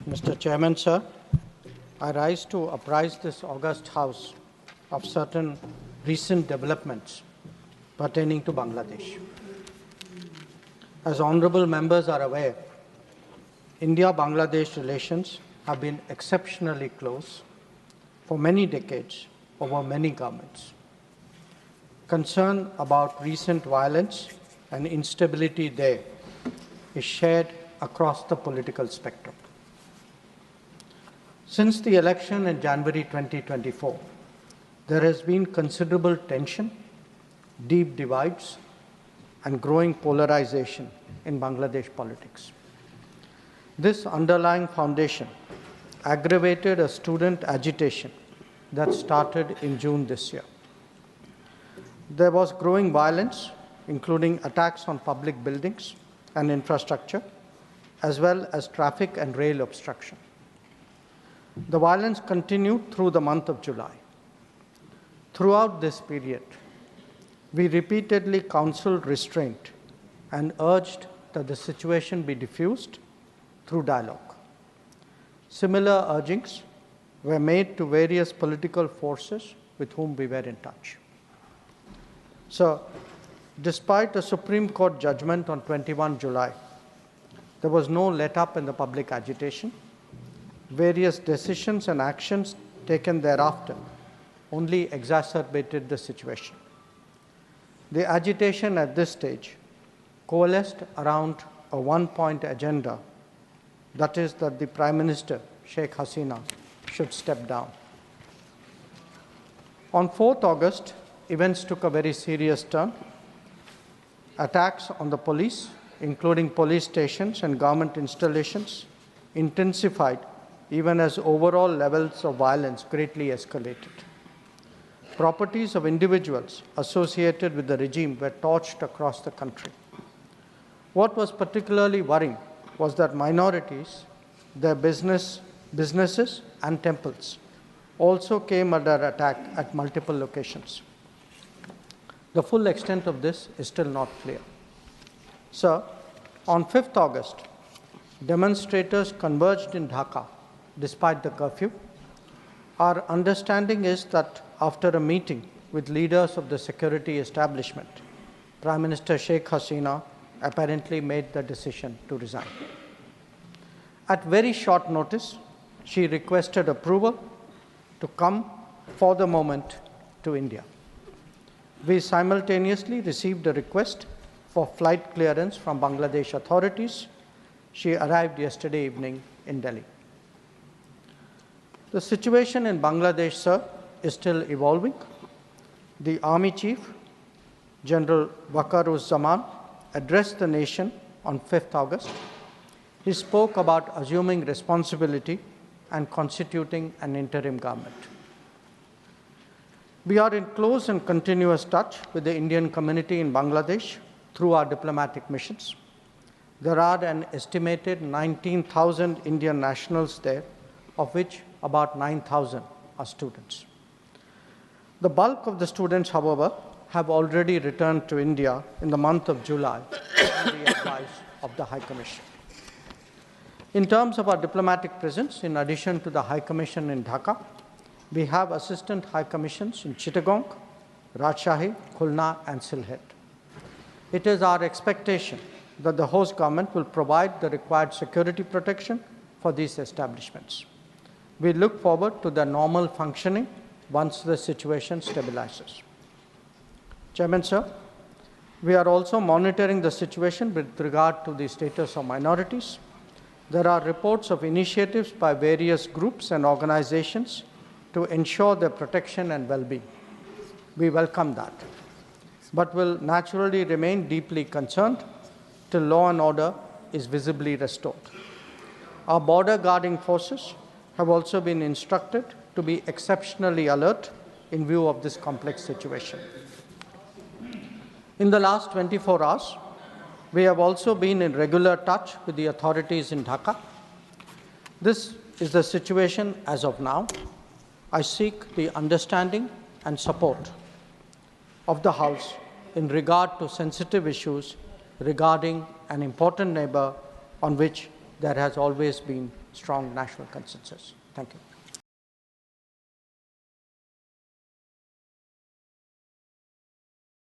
Mr. Chairman, sir, I rise to apprise this august House of certain recent developments pertaining to Bangladesh. As honorable members are aware, India-Bangladesh relations have been exceptionally close for many decades over many governments. Concern about recent violence and instability there is shared across the political spectrum. Since the election in January 2024, there has been considerable tension, deep divides, and growing polarization in Bangladesh politics. This underlying foundation aggravated a student agitation that started in June this year. There was growing violence, including attacks on public buildings and infrastructure, as well as traffic and rail obstruction. The violence continued through the month of July. Throughout this period, we repeatedly counseled restraint and urged that the situation be diffused through dialogue. Similar urgings were made to various political forces with whom we were in touch. So, despite a Supreme Court judgment on 21 July, there was no let-up in the public agitation. Various decisions and actions taken thereafter only exacerbated the situation. The agitation at this stage coalesced around a one-point agenda, that is that the Prime Minister, Sheikh Hasina, should step down. On 4th August, events took a very serious turn. Attacks on the police, including police stations and government installations, intensified even as overall levels of violence greatly escalated. Properties of individuals associated with the regime were torched across the country. What was particularly worrying was that minorities, their businesses and temples also came under attack at multiple locations. The full extent of this is still not clear. Sir, on 5th August, demonstrators converged in Dhaka despite the curfew. Our understanding is that after a meeting with leaders of the security establishment, Prime Minister Sheikh Hasina apparently made the decision to resign. At very short notice, she requested approval to come for the moment to India. We simultaneously received a request for flight clearance from Bangladesh authorities. She arrived yesterday evening in Delhi. The situation in Bangladesh, sir, is still evolving. The Army Chief, General Waqar-uz-Zaman, addressed the nation on 5th August. He spoke about assuming responsibility and constituting an interim government. We are in close and continuous touch with the Indian community in Bangladesh through our diplomatic missions. There are an estimated 19,000 Indian nationals there, of which about 9,000 are students. The bulk of the students, however, have already returned to India in the month of July on the advice of the High Commission. In terms of our diplomatic presence, in addition to the High Commission in Dhaka, we have assistant High Commissions in Chittagong, Rajshahi, Khulna, and Sylhet. It is our expectation that the host government will provide the required security protection for these establishments. We look forward to their normal functioning once the situation stabilizes. Chairman, sir, we are also monitoring the situation with regard to the status of minorities. There are reports of initiatives by various groups and organizations to ensure their protection and well-being. We welcome that, but will naturally remain deeply concerned till law and order is visibly restored. Our border guarding forces have also been instructed to be exceptionally alert in view of this complex situation. In the last 24 hours, we have also been in regular touch with the authorities in Dhaka. This is the situation as of now. I seek the understanding and support of the House in regard to sensitive issues regarding an important neighbor on which there has always been strong national consensus. Thank you.